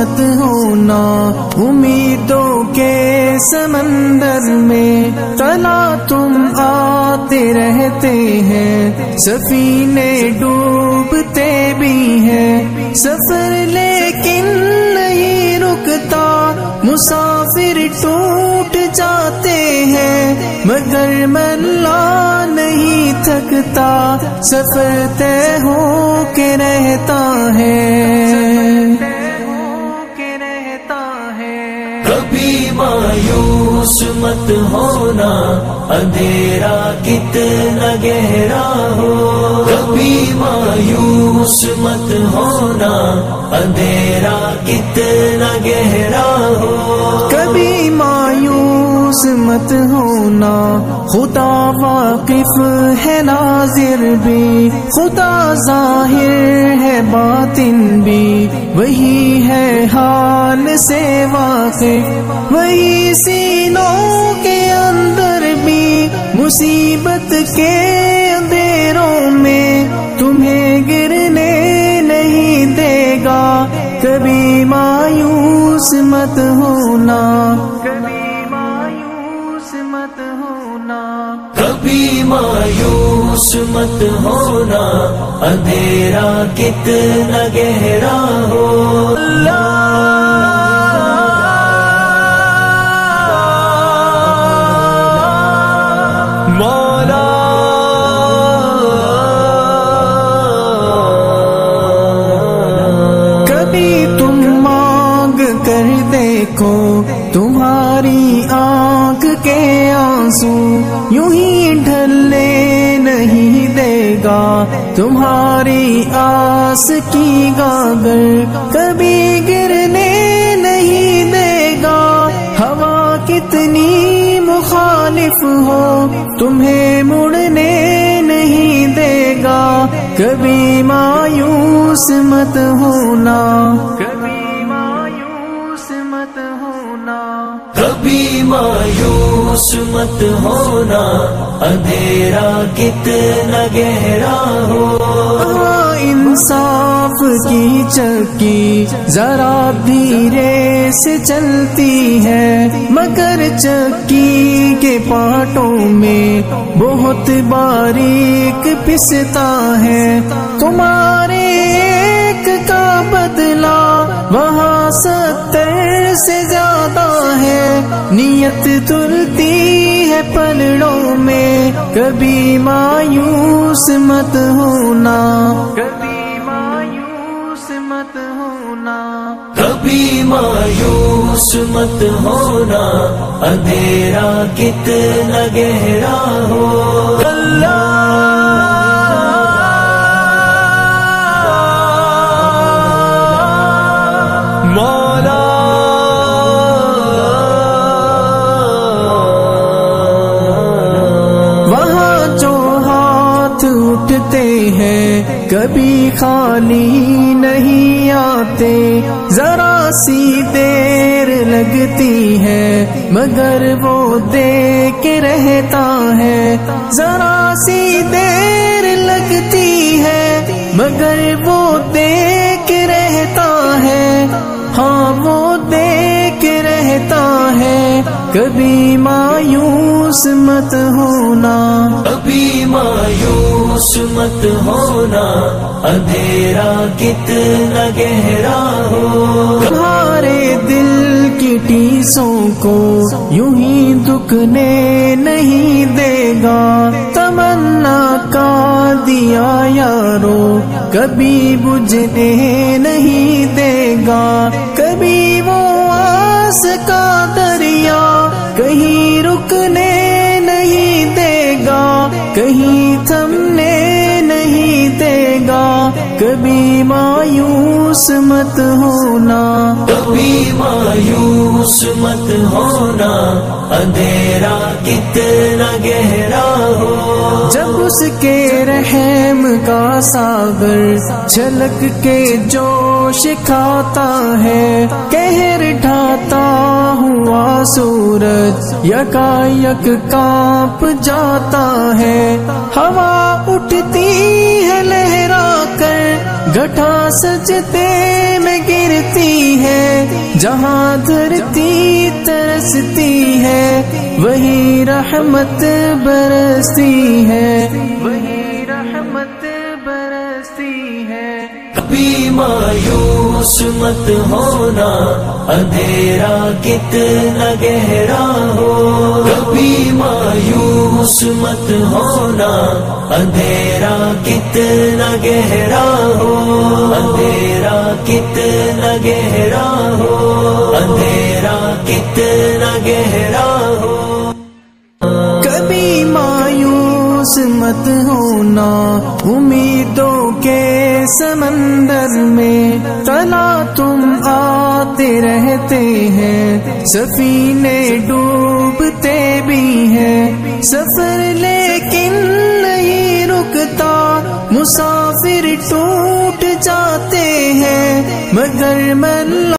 مت ہونا امیدوں کے سمندر میں، تلا تم آتے رہتے ہیں، سفینے ڈوبتے بھی ہیں، سفر لیکن نہیں رکتا، مسافر ٹوٹ جاتے ہیں، مگر ملا نہیں تھکتا، سفر طے ہو کے رہتا ہے۔ کبھی مایوس مت ہونا، اندھیرا کتنا گہرا ہو، کبھی مایوس مت ہونا، اندھیرا کتنا گہرا ہو، کبھی مایوس مت ہونا، خدا واقف ہے ناظر بھی، خدا ظاہر ہے باطن بھی، وہی ہے حال سے واقف، وہی سینوں کے اندر بھی، مصیبت کے اندھیروں میں تمہیں گرنے نہیں دے گا، کبھی مایوس مت ہونا، کبھی مایوس مت ہونا، کبھی مایوس مت ہونا، اندھیرا کتنا گہرا ہو، دیکھو تمہاری آنکھ کے آنسو یوں ہی ڈھلنے نہیں دے گا، تمہاری آس کی گاگر کبھی گرنے نہیں دے گا، ہوا کتنی مخالف ہو تمہیں مڑنے نہیں دے گا، کبھی مایوس مت ہونا، کبھی کبھی مایوس مت ہونا، اندھیرا کتنا گہرا ہو، انصاف کی چکی ذرا دھیرے سے چلتی ہے، مگر چکی کے پارٹوں میں بہت باریک پستا ہے، تمہارے ایک کا بدلہ وہاں 70 سے زیادہ ہے، نیت تلتی ہے پلڑوں میں، کبھی مایوس مت ہونا، کبھی مایوس مت ہونا، کبھی مایوس مت ہونا، اندھیرا کتنا گہرا ہو، کبھی خالی نہیں آتے، ذرا سی دیر لگتی ہے، مگر وہ دے کے رہتا ہے، ذرا سی دیر لگتی ہے، مگر وہ دے کے رہتا ہے، ہاں وہ دے کے رہتا ہے، کبھی مایوس مت ہونا، کبھی مایوس مت ہونا، اندھیرا کتنا گہرا ہو، تمہارے دل کی ٹیسوں کو یوں ہی دکھنے نہیں دے گا، تمنا کا دیا یارو کبھی بجھنے نہیں دے گا، کبھی وہ آس کا دریا کہیں رکنے نہیں دے گا، کہیں تھمنے نہیں دے گا، کبھی مایوس مت ہونا، کبھی مایوس مت ہونا، اندھیرا کتنا گہرا ہو، جب اس کے رحم کا ساگر چھلک کے جوش کھاتا ہے، قہر ڈھاتا ہوا سورج یکا یک کانپ جاتا ہے، ہوا اٹھتی ہے لہرا کر گٹھا سجدے میں گرتی ہے، جہاں دھرتی ترستی ہے وہی رحمت برستی ہے، وہی رحمت برستی ہے۔ کبھی مایوس مت ہونا، اندھیرا کتنا گہرا ہو، کبھی مایوس مت ہونا، اندھیرا کتنا گہرا ہو، اندھیرا کتنا گہرا ہو، اندھیرا کتنا گہرا ہو۔ کبھی مایوس مت ہونا، امیدوں کے سمندر میں تلا تم آتے رہتے ہیں، سفینے ڈوبتے بھی ہیں، سفر لیکن نہیں رکتا، مسافر ٹوٹ جاتے ہیں، مگر